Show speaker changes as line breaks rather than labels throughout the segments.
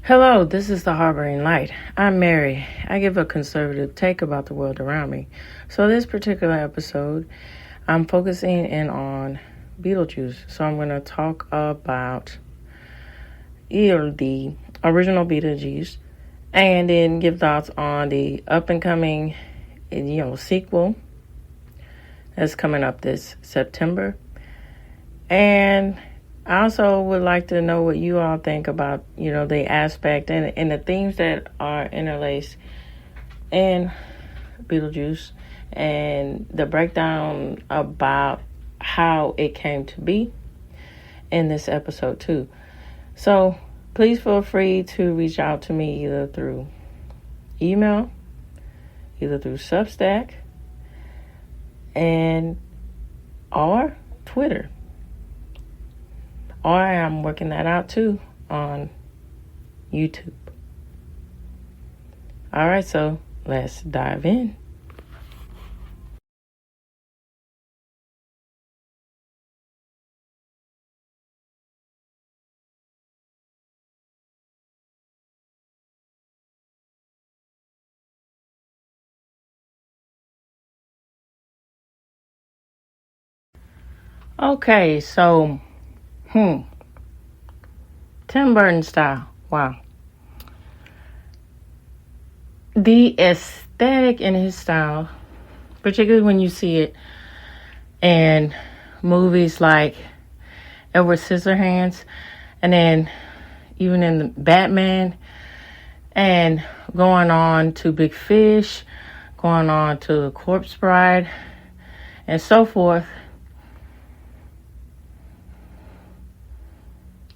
Hello, this is the Harboring Light. I'm Mary. I give a conservative take about the world around me. So this particular episode, I'm focusing in on Beetlejuice. So I'm going to talk about the original Beetlejuice and then give thoughts on the up-and-coming, sequel that's coming up this September. And I also would like to know what you all think about, the aspect and the themes that are interlaced in Beetlejuice and the breakdown about how it came to be in this episode too. So please feel free to reach out to me either through email, either through Substack, or Twitter. Or I'm working that out too on YouTube. All right, so let's dive in. Okay, so, Tim Burton style. Wow. The aesthetic in his style, particularly when you see it in movies like Edward Scissorhands, and then even in the Batman, and going on to Big Fish, going on to The Corpse Bride, and so forth.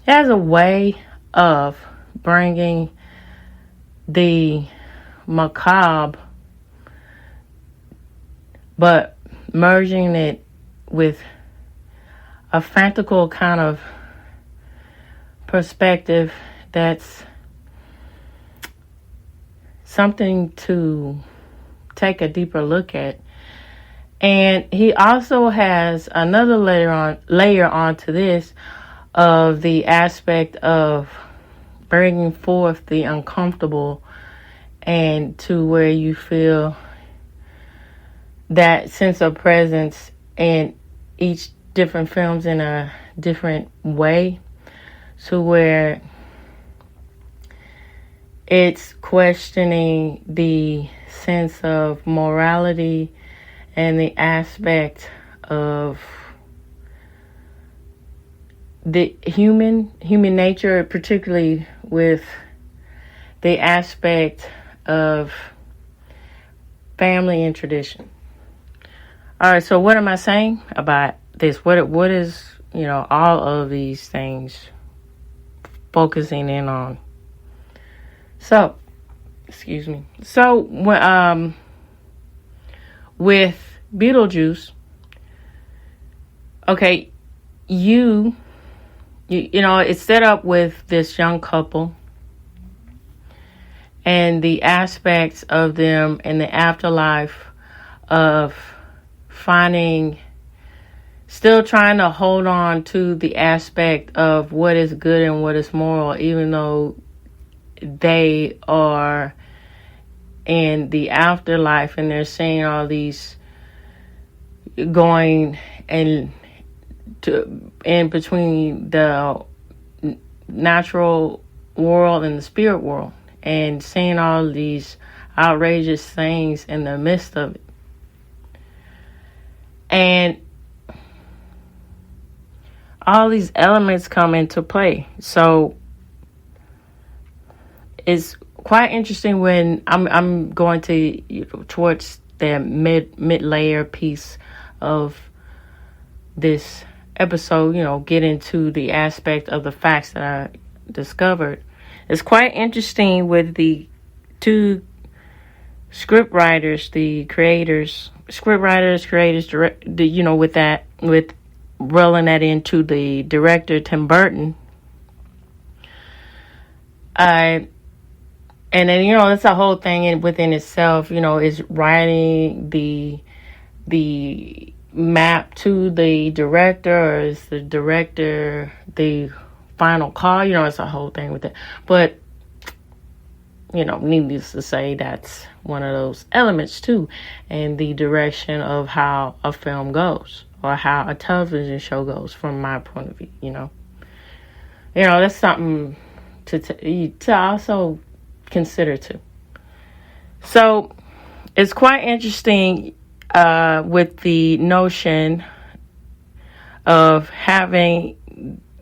It has a way of bringing the macabre, but merging it with a fantastical kind of perspective that's something to take a deeper look at. And he also has another layer onto this of the aspect of bringing forth the uncomfortable, and to where you feel that sense of presence in each different films in a different way, to where it's questioning the sense of morality and the aspect of the human nature, particularly with the aspect of family and tradition. All right, so what am I saying about this? What is, all of these things focusing in on? So, excuse me. So, with Beetlejuice, okay, you know, it's set up with this young couple and the aspects of them in the afterlife of still trying to hold on to the aspect of what is good and what is moral, even though they are in the afterlife and they're seeing all these going in between the natural world and the spirit world, and seeing all these outrageous things in the midst of it. And all these elements come into play. So it's quite interesting when I'm going to towards the mid layer piece of this episode, get into the aspect of the facts that I discovered. It's quite interesting with the two script writers, creators, with rolling that into the director, Tim Burton. And then, that's a whole thing within itself, is writing the map to the director, or is the director the final call? It's a whole thing with it. But needless to say, that's one of those elements too, in the direction of how a film goes or how a television show goes from my point of view. That's something to also consider too. So it's quite interesting with the notion of having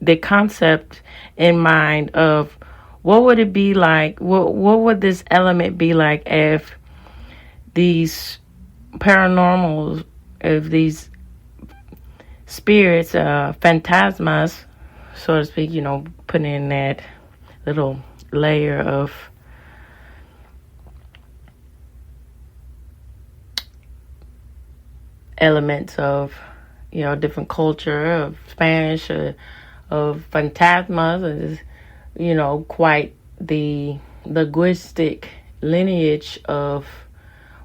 the concept in mind of what would it be like, what would this element be like if these paranormals, if these spirits, phantasmas, so to speak, putting in that little layer of elements of, different culture, of Spanish, of phantasmas, is, quite the linguistic lineage of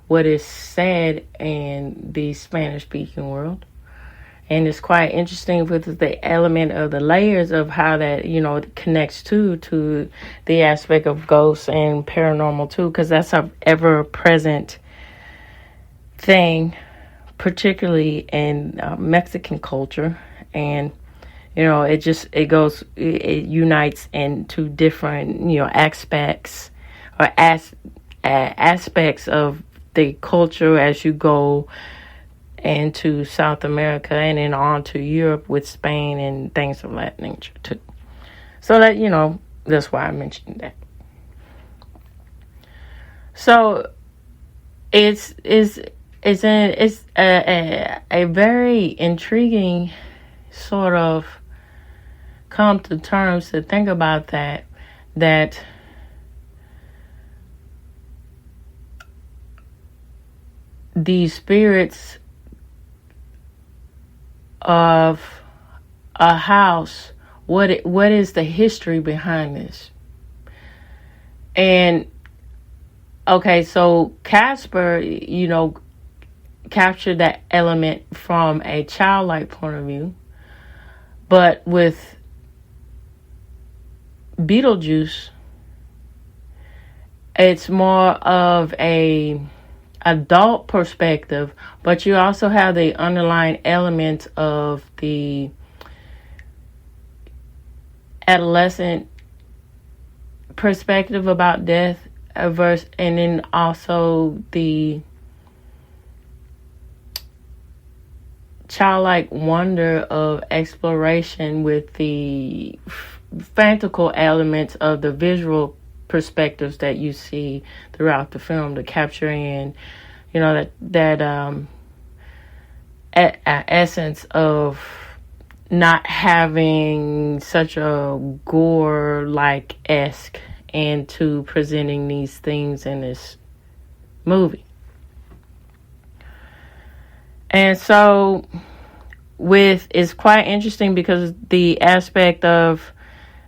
what is said in the Spanish-speaking world. And it's quite interesting with the element of the layers of how that, connects to the aspect of ghosts and paranormal too, because that's a ever-present thing, particularly in Mexican culture. And it unites into different aspects or aspects of the culture as you go into South America and then on to Europe with Spain and things of that nature too. So that that's why I mentioned that. So it's a very intriguing sort of come to terms to think about that the spirits of a house, what is the history behind this? And okay, so Casper, captured that element from a childlike point of view, but with Beetlejuice, it's more of a adult perspective, but you also have the underlying element of the adolescent perspective about death, and then also the childlike wonder of exploration with the fantastical elements of the visual perspectives that you see throughout the film to capture in, that essence of not having such a gore-like esque into presenting these things in this movie. And so it's quite interesting because the aspect of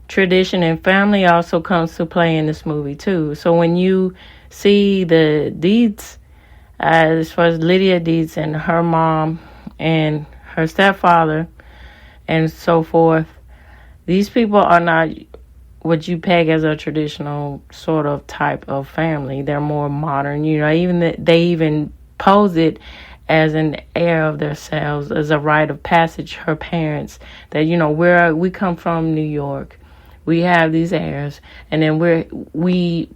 tradition and family also comes to play in this movie too. So when you see the Deeds, as far as Lydia Deeds and her mom and her stepfather and so forth, these people are not what you peg as a traditional sort of type of family. They're more modern, they even pose it as an heir of themselves, as a rite of passage, her parents, that, we come from New York. We have these heirs, and then we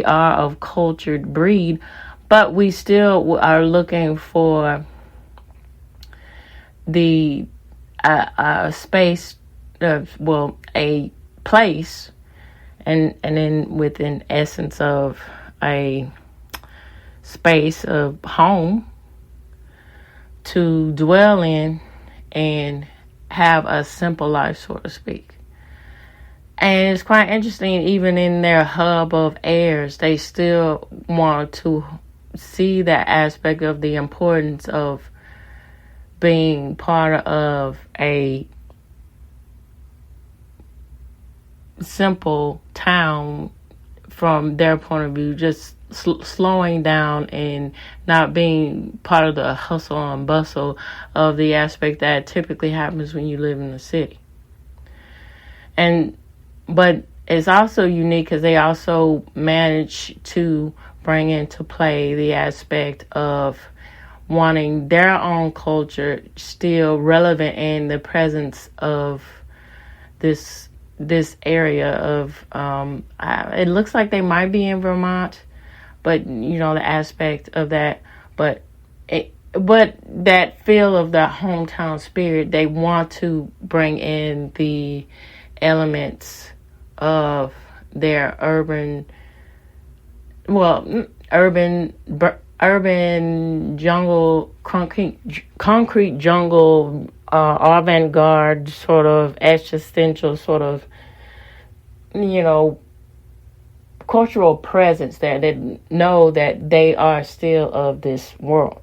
are of cultured breed, but we still are looking for the space, a place, and then with an essence of a space of home to dwell in and have a simple life, so to speak. And it's quite interesting, even in their hub of heirs, they still want to see that aspect of the importance of being part of a simple town from their point of view, just slowing down and not being part of the hustle and bustle of the aspect that typically happens when you live in the city. But it's also unique because they also manage to bring into play the aspect of wanting their own culture still relevant in the presence of this area of it looks like they might be in Vermont, but the aspect of that, but that feel of the hometown spirit, they want to bring in the elements of their urban jungle, concrete jungle, avant-garde sort of existential sort of, cultural presence there that know that they are still of this world,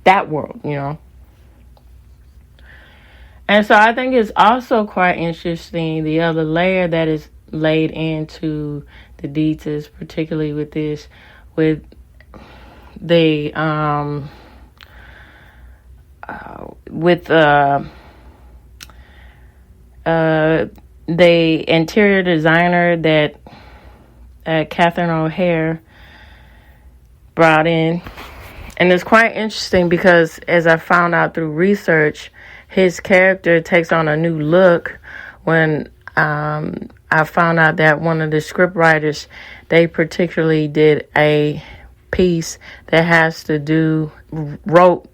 that world, And so I think it's also quite interesting, the other layer that is laid into the details, particularly with this, with the the interior designer that Catherine O'Hare brought in. And it's quite interesting because, as I found out through research, his character takes on a new look when I found out that one of the script writers, they particularly did a piece that wrote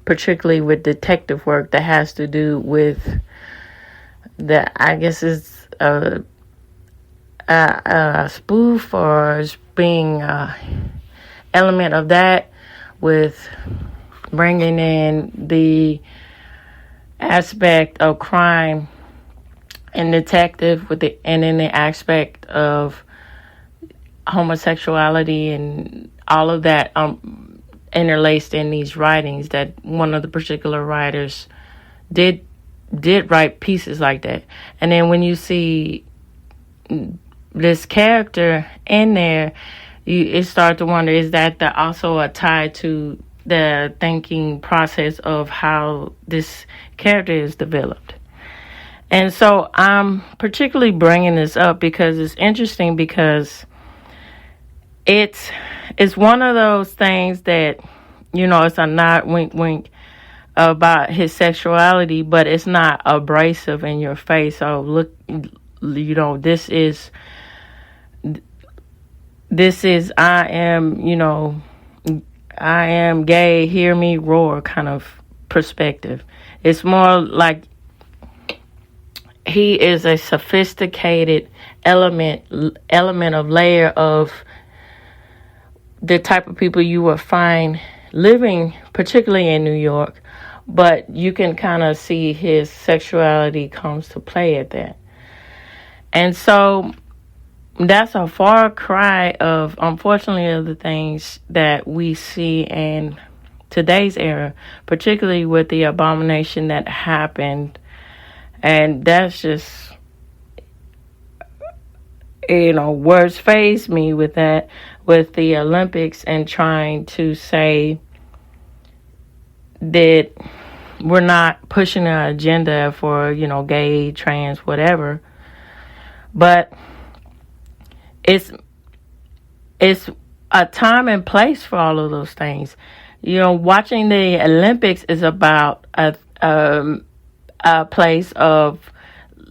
particularly with detective work that has to do with I guess it's a spoof or being element of that, with bringing in the aspect of crime and detective and in the aspect of homosexuality and all of that interlaced in these writings, that one of the particular writers did write pieces like that. And then when you see this character in there, you start to wonder, is that also a tie to the thinking process of how this character is developed? And so I'm particularly bringing this up because it's interesting, because it's one of those things that, it's a nod, wink, wink about his sexuality, but it's not abrasive in your face. Oh, look, this is I am gay, hear me roar kind of perspective. It's more like he is a sophisticated element of layer of the type of people you will find living, particularly in New York, but you can kind of see his sexuality comes to play at that. And so that's a far cry of, unfortunately, of the things that we see in today's era, particularly with the abomination that happened. And that's just, words faze me with that, with the Olympics, and trying to say that we're not pushing an agenda for, gay, trans, whatever. But it's a time and place for all of those things. Watching the Olympics is about a place of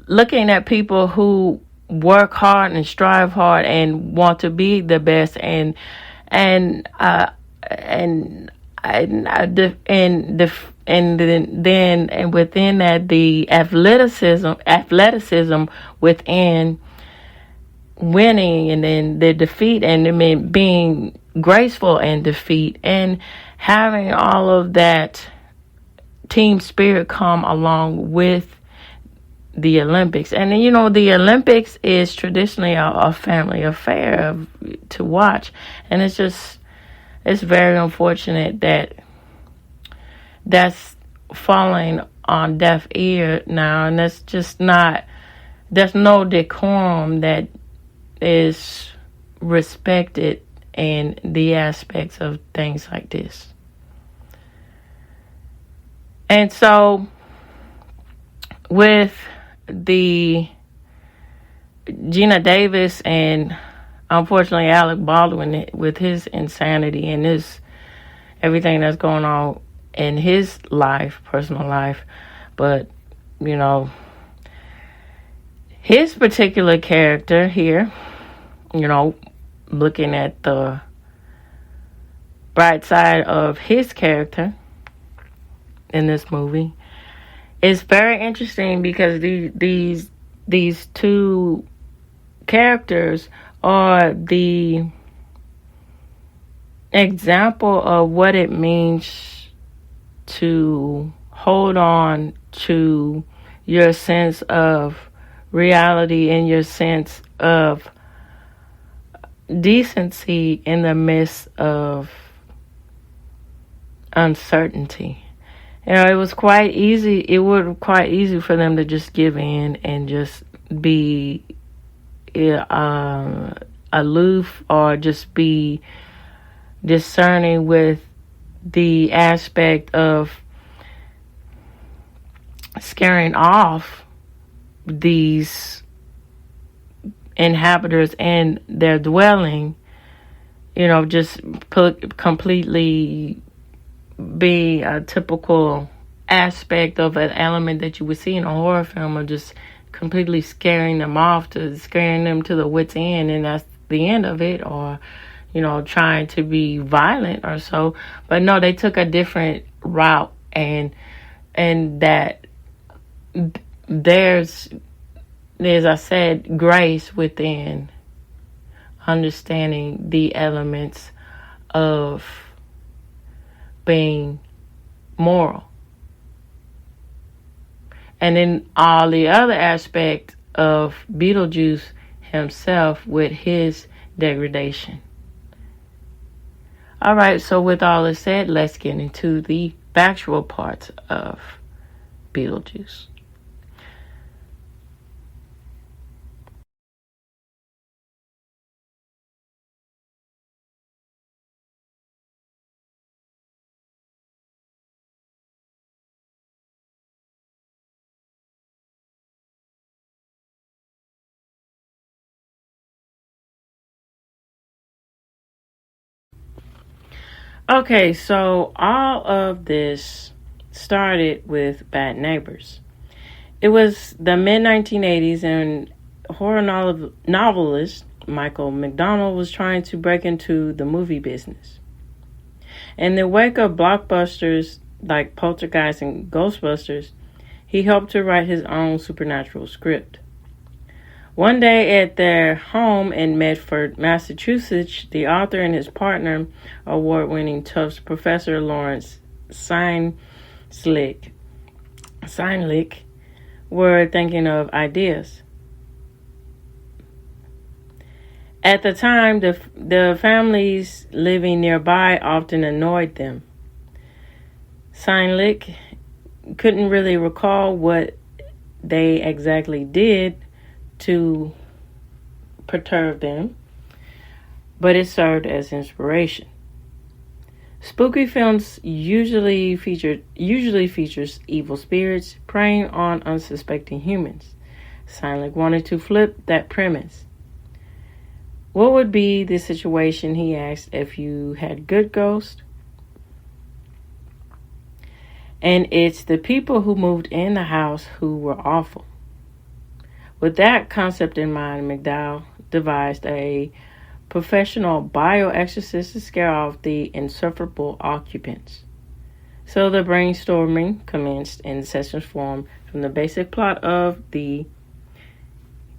looking at people who work hard and strive hard and want to be the best, and within that, the athleticism within winning, and then the defeat, and then being graceful in defeat, and having all of that team spirit come along with the Olympics. And then, the Olympics is traditionally a family affair to watch, and it's very unfortunate that that's falling on deaf ear now, and there's no decorum that is respected in the aspects of things like this. And so with the Gina Davis and unfortunately Alec Baldwin with his insanity and his everything that's going on in his life, personal life. But, you know, his particular character here, you know, looking at the bright side of his character in this movie, is very interesting because these two characters are the example of what it means to hold on to your sense of reality and your sense of decency in the midst of uncertainty. You know, it was quite easy. It would quite easy for them to just give in and just be aloof or just be discerning with the aspect of scaring off these inhabitants and their dwelling, you know, just completely be a typical aspect of an element that you would see in a horror film, of just completely scaring them off, to scaring them to the wit's end, and that's the end of it, or, you know, trying to be violent or so. But no, they took a different route, and that there's, as I said, grace within understanding the elements of being moral. And then all the other aspect of Beetlejuice himself with his degradation. All right, so with all this said, let's get into the factual parts of Beetlejuice. Okay, so all of this started with Bad Neighbors. It was the mid-1980s, and horror novelist Michael McDonald was trying to break into the movie business. In the wake of blockbusters like Poltergeist and Ghostbusters, he helped to write his own supernatural script. One day at their home in Medford, Massachusetts, the author and his partner, award-winning Tufts professor Lawrence Steinlick, were thinking of ideas. At the time, the families living nearby often annoyed them. Steinlick couldn't really recall what they exactly did to perturb them, but it served as inspiration. Spooky films usually features evil spirits preying on unsuspecting humans. Steinlick wanted to flip that premise. What would be the situation, he asked, if you had good ghosts? And it's the people who moved in the house who were awful. With that concept in mind, McDowell devised a professional bioexorcist to scare off the insufferable occupants. So the brainstorming commenced in sessions formed from the basic plot of the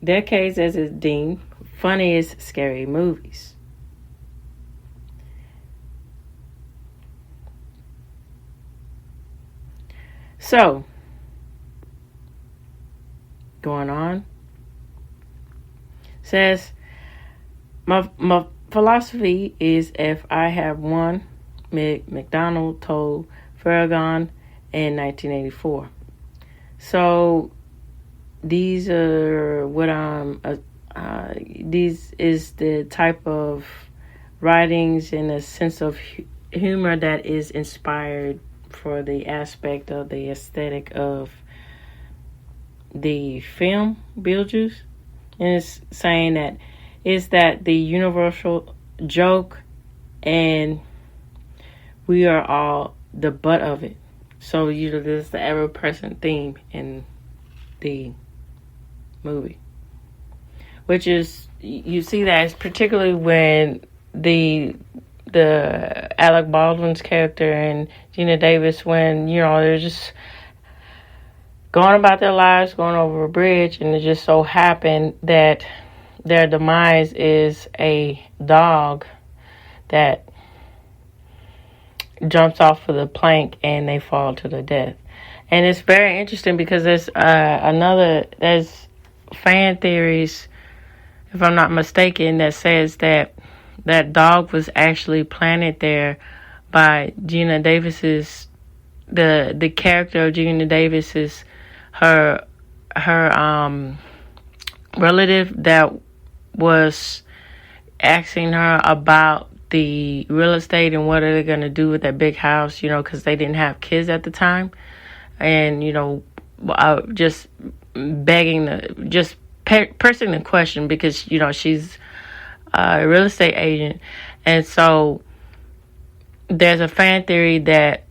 decades as it's deemed funniest scary movies. So, going on, says, my philosophy is if I have one, McDonald told Farragon in 1984. So these are what these is the type of writings and a sense of humor that is inspired for the aspect of the aesthetic of the film Beetlejuice. And it's saying that it's that the universal joke, and we are all the butt of it. So this is the ever-present theme in the movie, which is, you see that particularly when the Alec Baldwin's character and Gina Davis, when they're just going about their lives, going over a bridge, and it just so happened that their demise is a dog that jumps off of the plank and they fall to their death. And it's very interesting because there's fan theories, if I'm not mistaken, that says that dog was actually planted there by Gina Davis's, the character of Gina Davis's, her relative that was asking her about the real estate and what are they going to do with that big house, because they didn't have kids at the time. And, just pressing the question because, she's a real estate agent. And so there's a fan theory that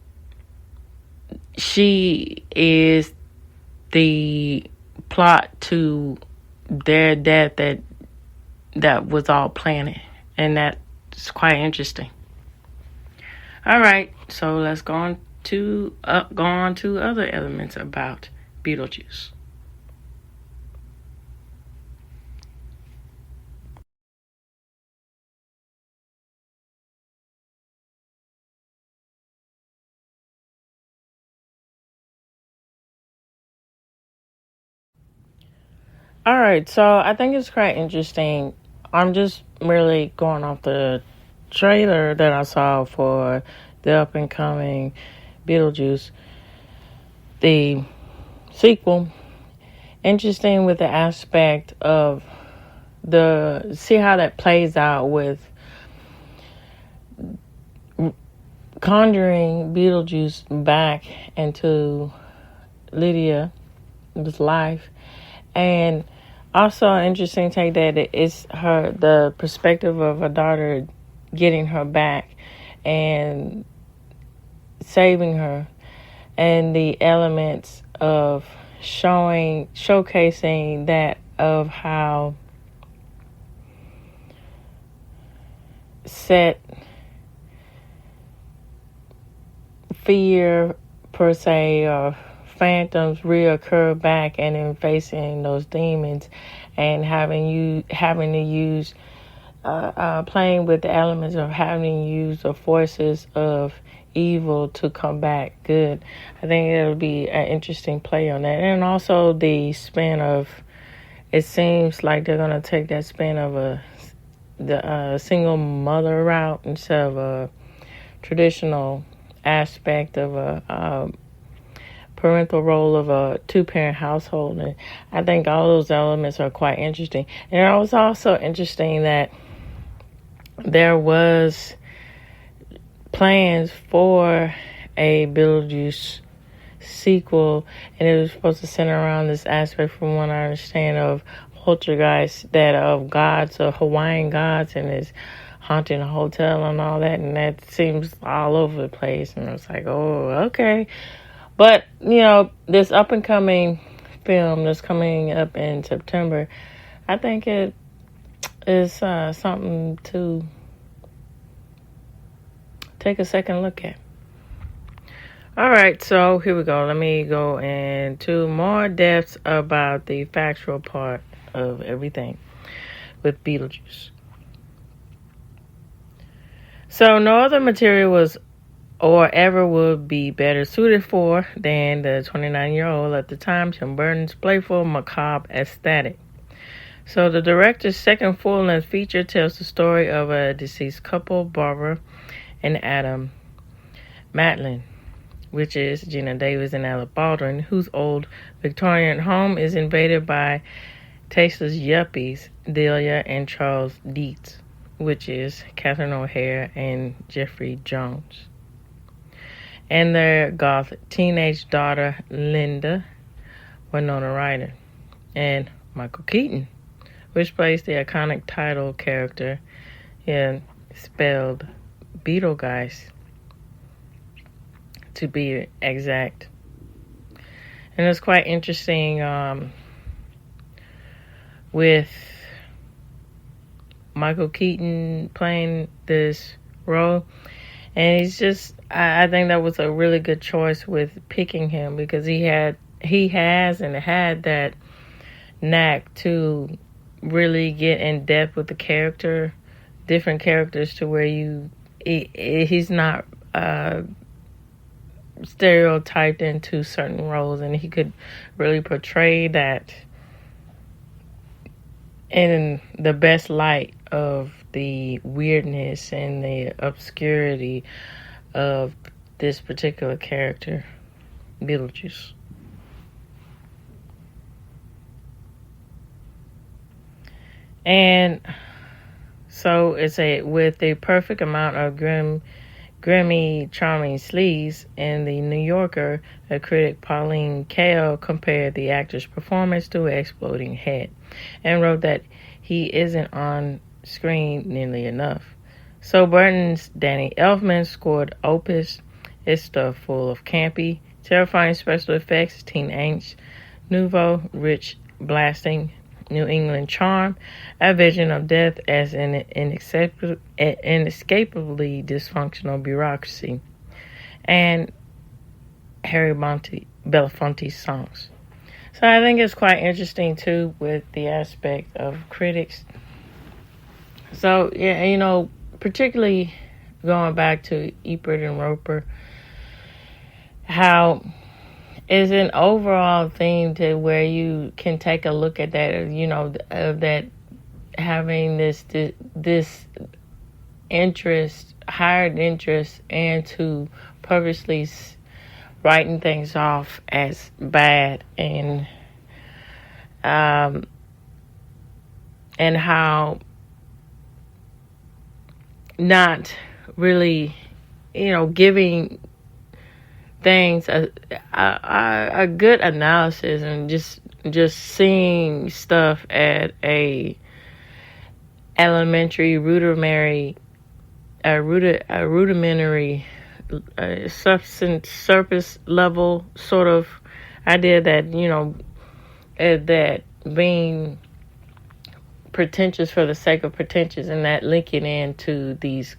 she is the plot to their death that was all planted. And that's quite interesting. All right, so let's go on to other elements about Beetlejuice. All right, so I think it's quite interesting. I'm just merely going off the trailer that I saw for the up and coming Beetlejuice, the sequel. Interesting with the aspect of see how that plays out with conjuring Beetlejuice back into Lydia's life. And also an interesting take that it's the perspective of a daughter getting her back and saving her, and the elements of showcasing that of how set fear per se or phantoms reoccur back, and in facing those demons and having to use playing with the elements of having to use the forces of evil to come back good. I think it'll be an interesting play on that. And also the spin of, it seems like they're going to take that spin of the single mother route instead of a traditional aspect of a parental role of a two-parent household. And I think all those elements are quite interesting. And it was also interesting that there was plans for a Beetlejuice sequel, and it was supposed to center around this aspect, from what I understand, of poltergeist, that of gods, of Hawaiian gods, and is haunting a hotel and all that, and that seems all over the place. And I was like, oh, okay. But, this up-and-coming film that's coming up in September, I think it is something to take a second look at. All right, so here we go. Let me go into more depths about the factual part of everything with Beetlejuice. So no other material was or ever would be better suited for than the 29-year-old at the time Tim Burton's playful, macabre aesthetic. So the director's second full-length feature tells the story of a deceased couple, Barbara and Adam Matlin, which is Gina Davis and Alec Baldwin, whose old Victorian home is invaded by tasteless yuppies, Delia and Charles Dietz, which is Catherine O'Hara and Jeffrey Jones, and their goth teenage daughter, Linda, Winona Ryder, and Michael Keaton, which plays the iconic title character, and spelled Beetlejuice to be exact. And it's quite interesting with Michael Keaton playing this role. And he's just, I think that was a really good choice with picking him, because he had that knack to really get in depth with the character, different characters, to where he's not stereotyped into certain roles, and he could really portray that in the best light of the weirdness and the obscurity of this particular character, Beetlejuice. And so it's with the perfect amount of grimy, charming sleaze. In The New Yorker, a critic, Pauline Kael, compared the actor's performance to an exploding head and wrote that he isn't on screen nearly enough. So Burton's Danny Elfman scored opus is stuffed full of campy, terrifying special effects, teen angst, nouveau, rich, blasting New England charm, a vision of death as an inescapably dysfunctional bureaucracy, and Harry Belafonte's songs. So I think it's quite interesting too with the aspect of critics. So yeah, particularly going back to Ebert and Roper, how is an overall theme to where you can take a look at that, of that having this interest, hired interest, and to purposely writing things off as bad, and how not really, giving things a good analysis, and just seeing stuff at a elementary, rudimentary substance surface level sort of idea, that that being pretentious for the sake of pretentious, and that linking into these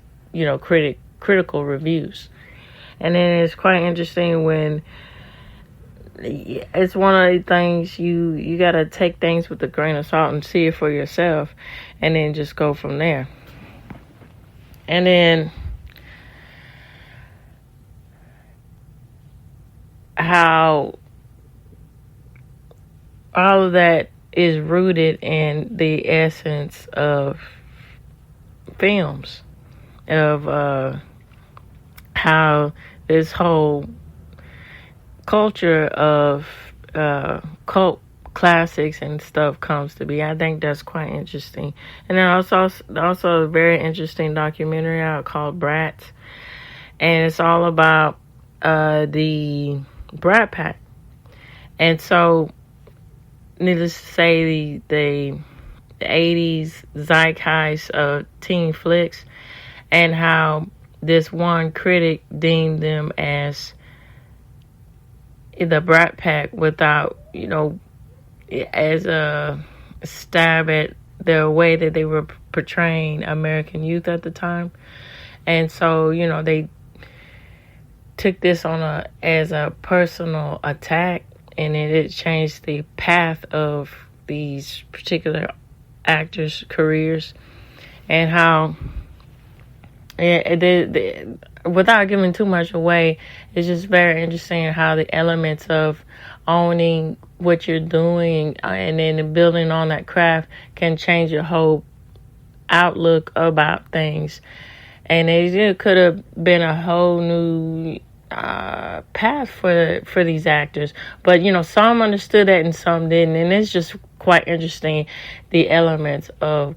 critical reviews. And then it's quite interesting when it's one of the things you got to take things with a grain of salt and see it for yourself, and then just go from there. And then how all of that is rooted in the essence of films, of how this whole culture of cult classics and stuff comes to be. I think that's quite interesting. And then also a very interesting documentary out called Brats, and it's all about the Brat Pack. And so, needless to say, the 80s zeitgeist of teen flicks, and how this one critic deemed them as the Brat Pack without, as a stab at the way that they were portraying American youth at the time. And so, they took this as a personal attack, and it changed the path of these particular actors' careers, and how without giving too much away, it's just very interesting how the elements of owning what you're doing and then building on that craft can change your whole outlook about things. And it could have been a whole new path for these actors, but some understood that and some didn't, and it's just quite interesting the elements of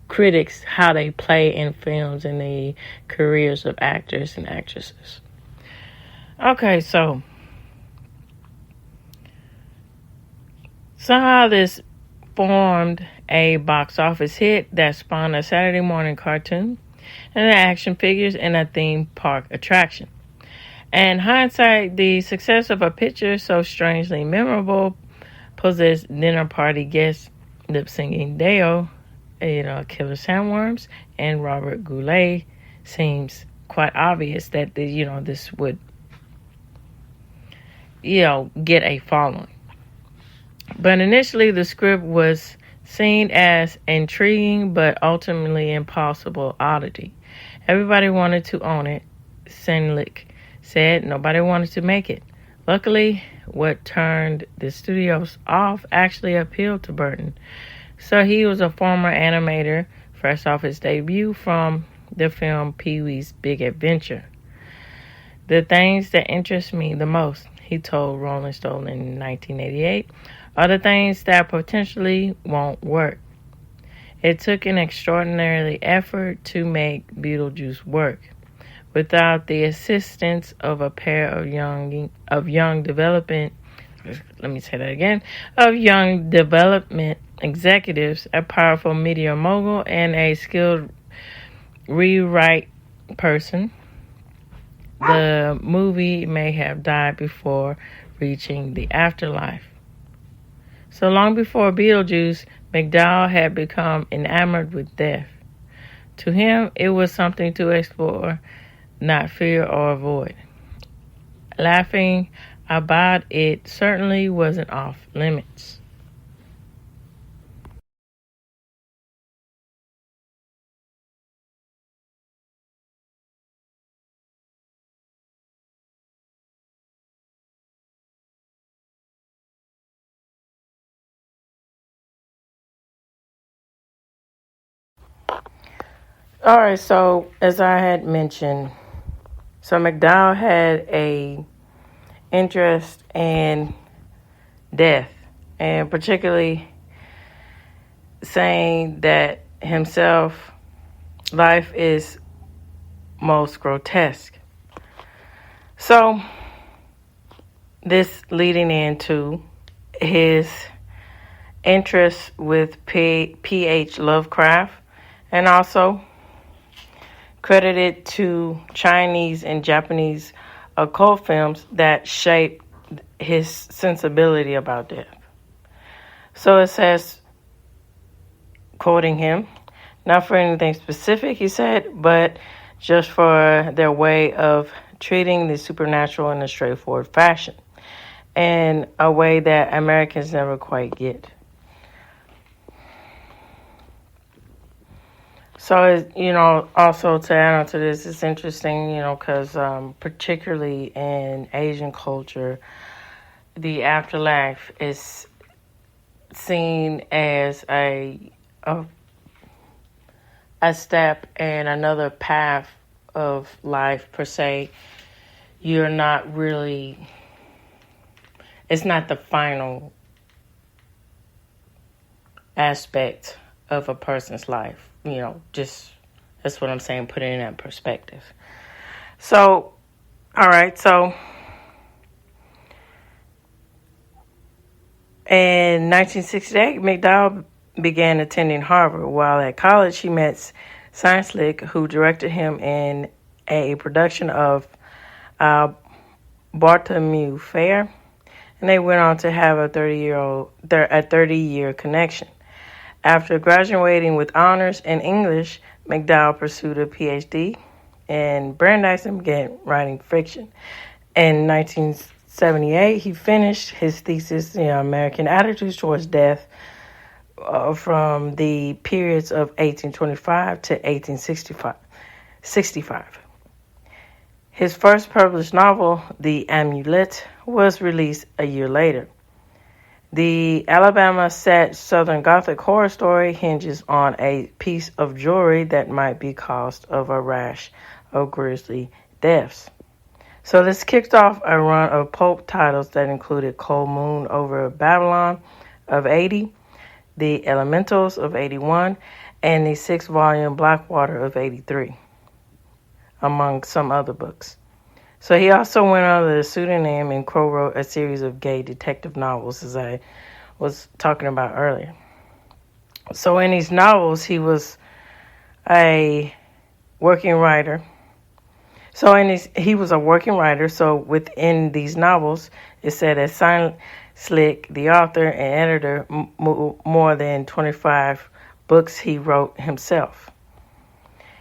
critics, how they play in films and the careers of actors and actresses. Okay, so how this formed a box office hit that spawned a Saturday morning cartoon and action figures and a theme park attraction. In hindsight, the success of a picture so strangely memorable possessed dinner party guests lip singing Deo, Killer Sandworms, and Robert Goulet seems quite obvious that this would get a following. But initially, the script was seen as intriguing but ultimately impossible oddity. Everybody wanted to own it, Senlick said. Nobody wanted to make it. Luckily, what turned the studios off actually appealed to Burton. So he was a former animator, fresh off his debut from the film Pee-wee's Big Adventure. The things that interest me the most, he told Rolling Stone in 1988, are the things that potentially won't work. It took an extraordinary effort to make Beetlejuice work. Without the assistance of a pair of young development executives, a powerful media mogul, and a skilled rewrite person, the movie may have died before reaching the afterlife. So long before Beetlejuice, McDowell had become enamored with death. To him, it was something to explore, not fear or avoid. Laughing about it certainly wasn't off limits. All right, so as I had mentioned, so McDowell had a interest in death, and particularly saying that himself, life is most grotesque. So this leading into his interest with P.H. Lovecraft, and also credited to Chinese and Japanese occult films that shaped his sensibility about death. So it says, quoting him, not for anything specific, he said, but just for their way of treating the supernatural in a straightforward fashion, and a way that Americans never quite get. So, also to add on to this, it's interesting, because particularly in Asian culture, the afterlife is seen as a step and another path of life, per se. You're not really, it's not the final aspect of a person's life. Just, that's what I'm saying, put it in that perspective. So, all right, so in 1968, McDowell began attending Harvard. While at college, he met Senlick, who directed him in a production of Bartholomew Fair, and they went on to have a 30-year connection. After graduating with honors in English, McDowell pursued a PhD in Brandeis and began writing fiction. In 1978, he finished his thesis, American Attitudes Towards Death, from the periods of 1825 to 1865. His first published novel, The Amulet, was released a year later. The Alabama-set Southern Gothic horror story hinges on a piece of jewelry that might be caused of a rash of grisly deaths. So this kicked off a run of pulp titles that included Cold Moon over Babylon of 80, The Elementals of 81, and the 6-volume Blackwater of 83, among some other books. So he also went under the pseudonym and co-wrote a series of gay detective novels, as I was talking about earlier. So in these novels, he was a working writer. He was a working writer. So within these novels, it said that Silent Slick, the author and editor, more than 25 books he wrote himself.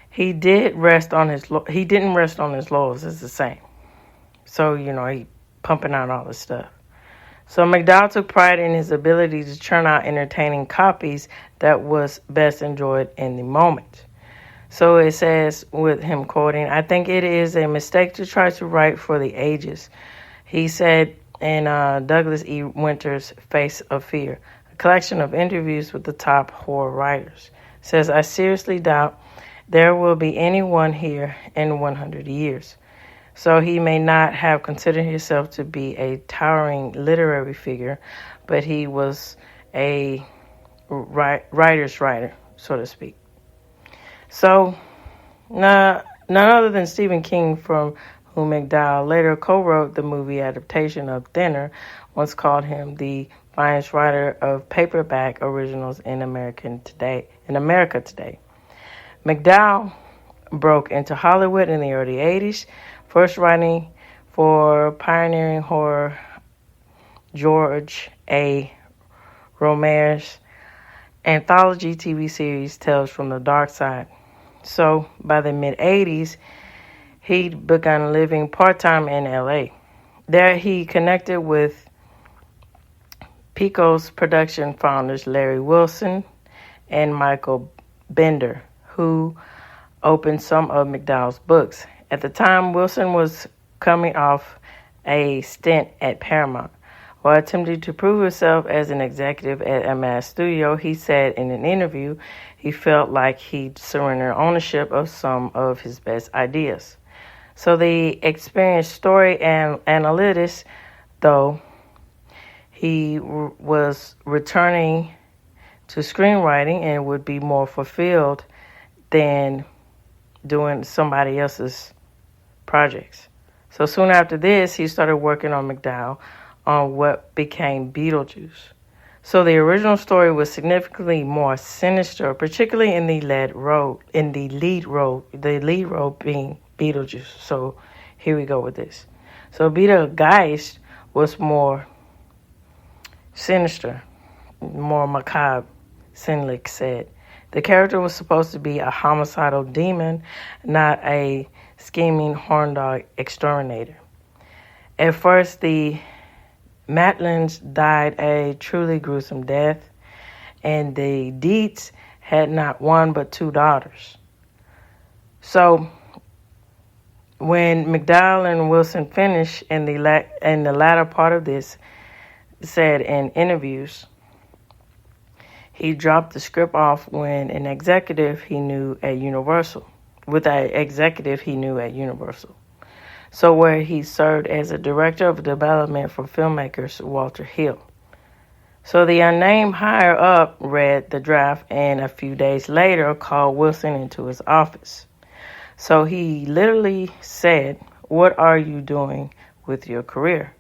He didn't rest on his laurels. It's the same. So he pumping out all this stuff. So McDowell took pride in his ability to churn out entertaining copies that was best enjoyed in the moment. So it says, with him quoting, "I think it is a mistake to try to write for the ages," he said in Douglas E. Winter's Face of Fear, a collection of interviews with the top horror writers. Says, "I seriously doubt there will be anyone here in 100 years. So he may not have considered himself to be a towering literary figure, but he was a writer's writer, so to speak." So, none other than Stephen King, from whom McDowell later co-wrote the movie adaptation of Thinner, once called him the finest writer of paperback originals in America today. McDowell broke into Hollywood in the early 80s, first writing for pioneering horror George A. Romero's anthology TV series Tales from the Dark Side. So by the mid-80s, he'd begun living part-time in LA. There he connected with Pico's production founders Larry Wilson and Michael Bender, who opened some of McDowell's books. At the time, Wilson was coming off a stint at Paramount. While attempting to prove himself as an executive at a mass studio, he said in an interview he felt like he'd surrendered ownership of some of his best ideas. So the experienced story and analyst, though he was returning to screenwriting and would be more fulfilled than doing somebody else's projects. So soon after this, he started working on McDowell on what became Beetlejuice. So the original story was significantly more sinister, particularly in the lead role being Beetlejuice. So here we go with this. So Beetlejuice was more sinister, more macabre, Sinlick said. The character was supposed to be a homicidal demon, not a scheming horn dog exterminator. At first, the Matlins died a truly gruesome death, and the Deeds had not one but two daughters. So when McDowell and Wilson finished in the latter part of this, said in interviews, he dropped the script off with an executive he knew at Universal. So where he served as a director of development for filmmakers Walter Hill. So the unnamed higher up read the draft and a few days later called Wilson into his office. So he literally said, "What are you doing with your career?"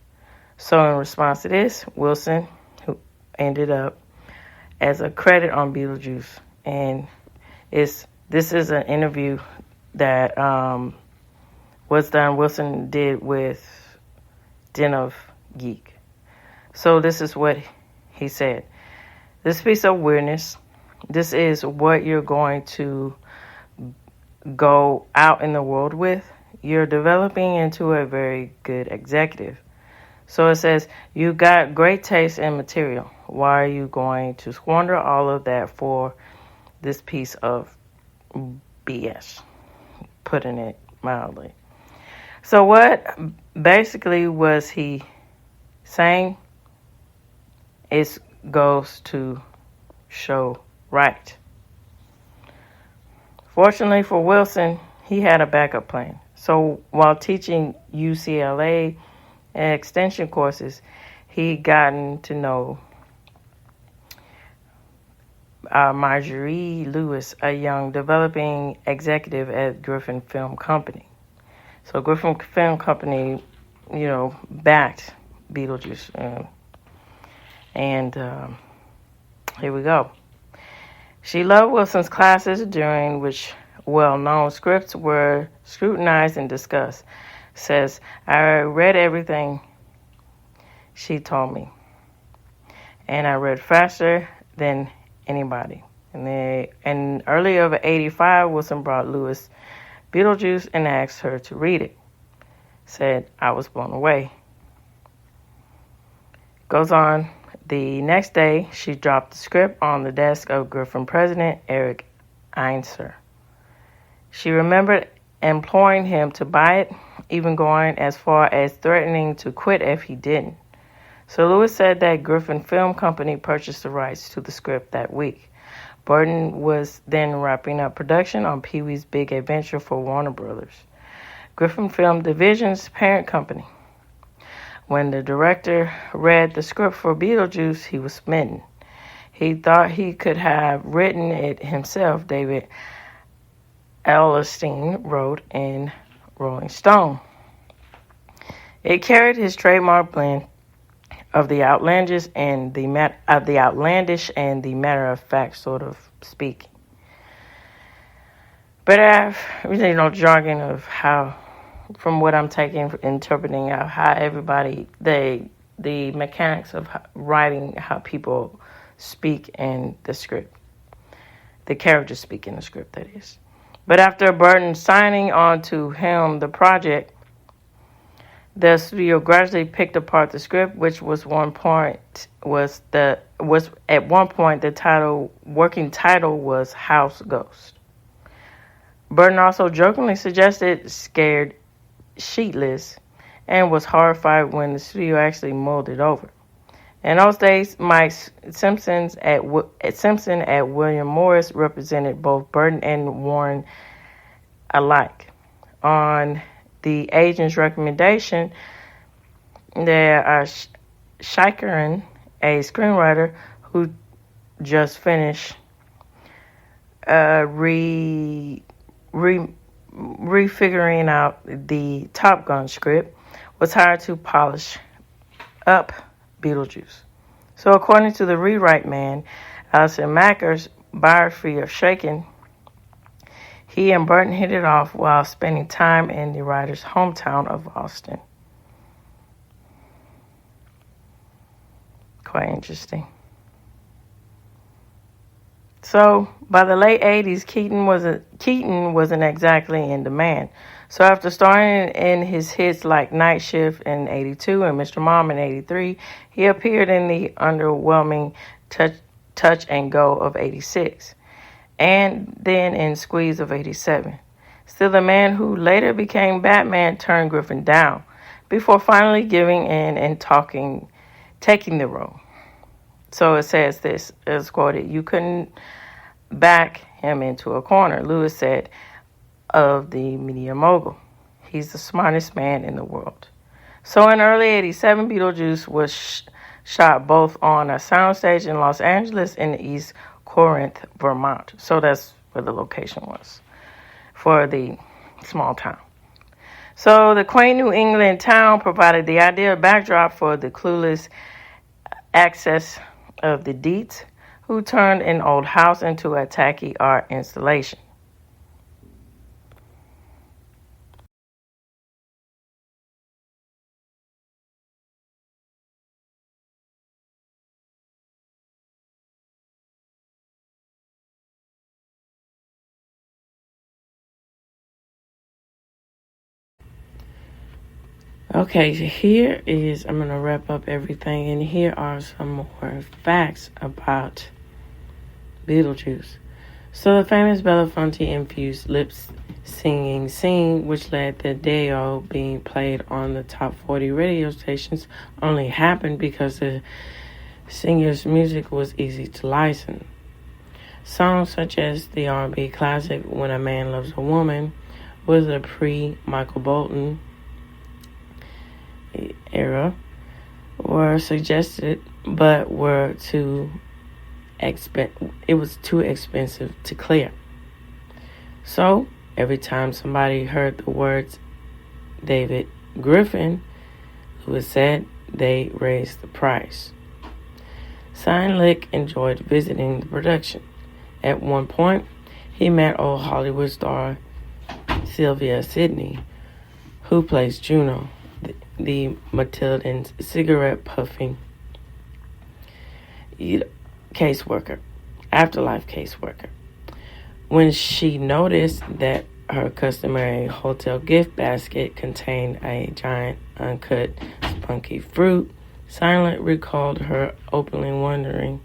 So in response to this, Wilson, who ended up as a credit on Beetlejuice, and this is an interview that Wilson did with Den of Geek. So this is what he said. "This piece of weirdness, this is what you're going to go out in the world with. You're developing into a very good executive." So it says, "You got great taste in material. Why are you going to squander all of that for this piece of BS?" Putting it mildly. So what basically was he saying? It goes to show right. Fortunately for Wilson, he had a backup plan. So while teaching UCLA and extension courses, he'd gotten to know Marjorie Lewis, a young developing executive at Griffin Film Company. So Griffin Film Company, backed Beetlejuice. And here we go. She loved Wilson's classes, during which well-known scripts were scrutinized and discussed. Says, I read everything she told me, and I read faster than anybody. And early of '85, Wilson brought Lewis Beetlejuice and asked her to read it. Said, I was blown away. Goes on, the next day, she dropped the script on the desk of Griffin president Eric Einser. She remembered imploring him to buy it, even going as far as threatening to quit if he didn't. So Lewis said that Griffin Film Company purchased the rights to the script that week. Burton was then wrapping up production on Pee-wee's Big Adventure for Warner Brothers, Griffin Film Division's parent company. When the director read the script for Beetlejuice, he was smitten. He thought he could have written it himself, David Ellerstein wrote in Rolling Stone. It carried his trademark blend of the outlandish and the matter-of-fact sort of speaking. But jargon of how, from what I'm interpreting out how everybody, the mechanics of writing, how people speak in the script, the characters speak in the script, that is. But after Burton signing on to helm the project, the studio gradually picked apart the script, which was at one point the working title was House Ghost. Burton also jokingly suggested Scared Sheetless and was horrified when the studio actually mulled it over. In those days, Mike Simpson at William Morris represented both Burton and Warren alike. On the agent's recommendation, there are Schikeren, a screenwriter who just finished refiguring out the Top Gun script, was hired to polish up Beetlejuice. So according to the rewrite man, Alison Macker's biography of Shaken, he and Burton hit it off while spending time in the writer's hometown of Austin. Quite interesting. So by the late 80s, Keaton wasn't exactly in demand. So after starring in his hits like Night Shift in '82 and Mr. Mom in '83, he appeared in the underwhelming Touch and Go of '86, and then in Squeeze of '87. Still the man who later became Batman turned Griffin down before finally giving in and taking the role. So it says this, as quoted, "You couldn't back him into a corner," Lewis said of the media mogul. "He's the smartest man in the world." So in early '87, Beetlejuice was shot both on a soundstage in Los Angeles and East Corinth, Vermont. So that's where the location was for the small town. So the quaint New England town provided the ideal backdrop for the clueless access of the Dietz, who turned an old house into a tacky art installation. Okay, I'm going to wrap up everything, and here are some more facts about Beetlejuice. So the famous Belafonte-infused lip-singing scene, which led to Deo being played on the top 40 radio stations, only happened because the singer's music was easy to license. Songs such as the R&B classic When a Man Loves a Woman was a pre-Michael Bolton era, were suggested, but it was too expensive to clear. So every time somebody heard the words David Griffin, who was said, they raised the price. Steinlich enjoyed visiting the production. At one point, he met old Hollywood star Sylvia Sidney, who plays Juno, the Matildan's cigarette-puffing caseworker, afterlife caseworker. When she noticed that her customary hotel gift basket contained a giant uncut spunky fruit, Silent recalled her openly wondering,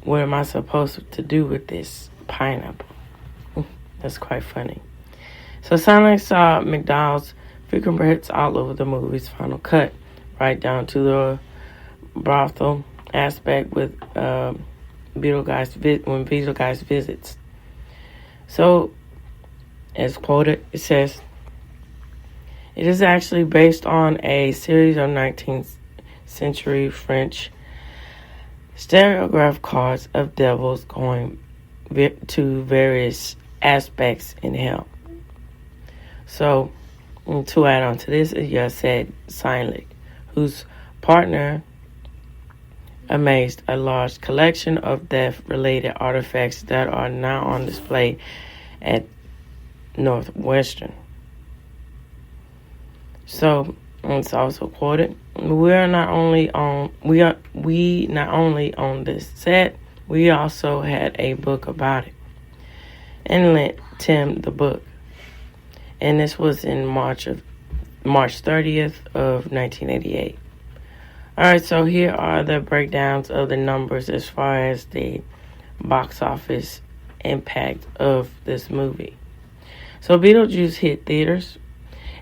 what am I supposed to do with this pineapple? That's quite funny. So Silent saw McDowell's fingerprints all over the movie's final cut, right down to the brothel aspect with Beetlejuice visits. So, as quoted, it says, it is actually based on a series of 19th century French stereograph cards of devils going to various aspects in hell. So, to add on to this, it just said Silent, whose partner amazed a large collection of death-related artifacts that are now on display at Northwestern. So it's also quoted, we not only own this set, we also had a book about it, and lent Tim the book. And this was in March 30th of 1988. All right, so here are the breakdowns of the numbers as far as the box office impact of this movie. So Beetlejuice hit theaters.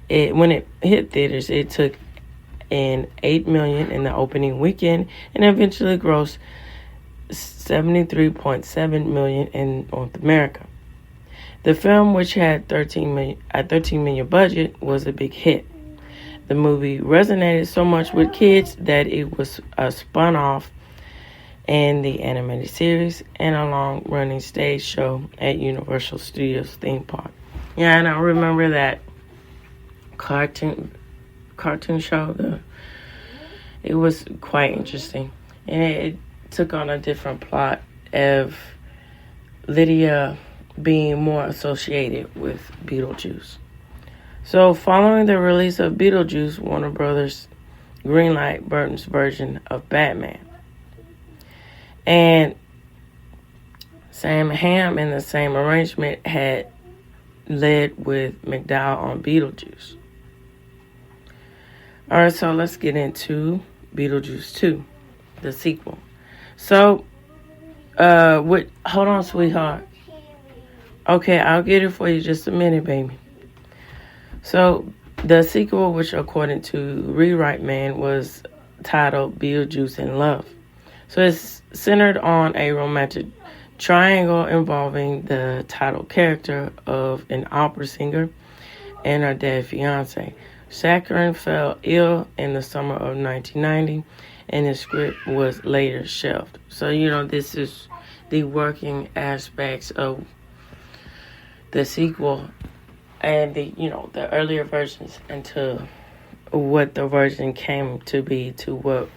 When it hit theaters, it took in $8 million in the opening weekend and eventually grossed $73.7 million in North America. The film, which had $13 million budget, was a big hit. The movie resonated so much with kids that it was spun off in the animated series and a long-running stage show at Universal Studios theme park. Yeah, and I remember that cartoon show. It was quite interesting, and it took on a different plot of Lydia being more associated with Beetlejuice. So, following the release of Beetlejuice, Warner Brothers greenlighted Burton's version of Batman. And Sam Hamm in the same arrangement had led with McDowell on Beetlejuice. Alright, so let's get into Beetlejuice 2, the sequel. So, hold on, sweetheart. Okay, I'll get it for you just a minute, baby. So, the sequel, which according to Rewrite Man, was titled Beetlejuice in Love. So, it's centered on a romantic triangle involving the title character of an opera singer and her dead fiance. Saccharine fell ill in the summer of 1990, and the script was later shelved. So, this is the working aspects of the sequel and the earlier versions into what the version came to be to what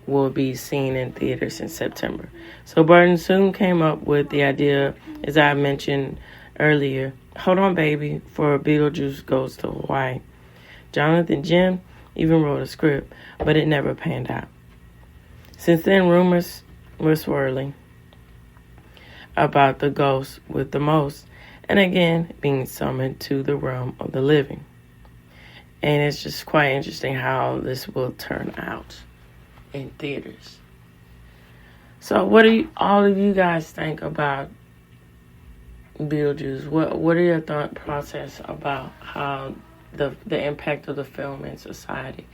will be seen in theaters in September. So Burton soon came up with the idea, as I mentioned earlier, hold on baby, for Beetlejuice Goes to Hawaii. Jonathan Jim even wrote a script, but it never panned out. Since then, rumors were swirling about the ghost with the most, and again being summoned to the realm of the living. And it's just quite interesting how this will turn out in theaters. So what do all of you guys think about Beetlejuice? What are your thought process about how the impact of the film in society?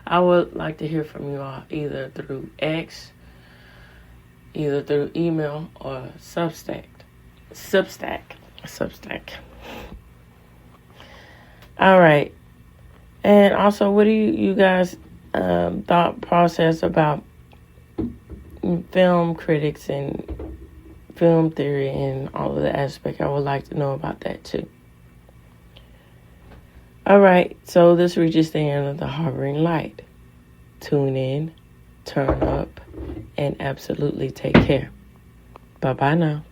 I would like to hear from you all either through X, either through email or Substack. All right. And also, what do you guys thought process about film critics and film theory and all of the aspects? I would like to know about that too. All right. So this reaches the end of the Hovering Light. Tune in, turn up, and absolutely take care. Bye-bye now.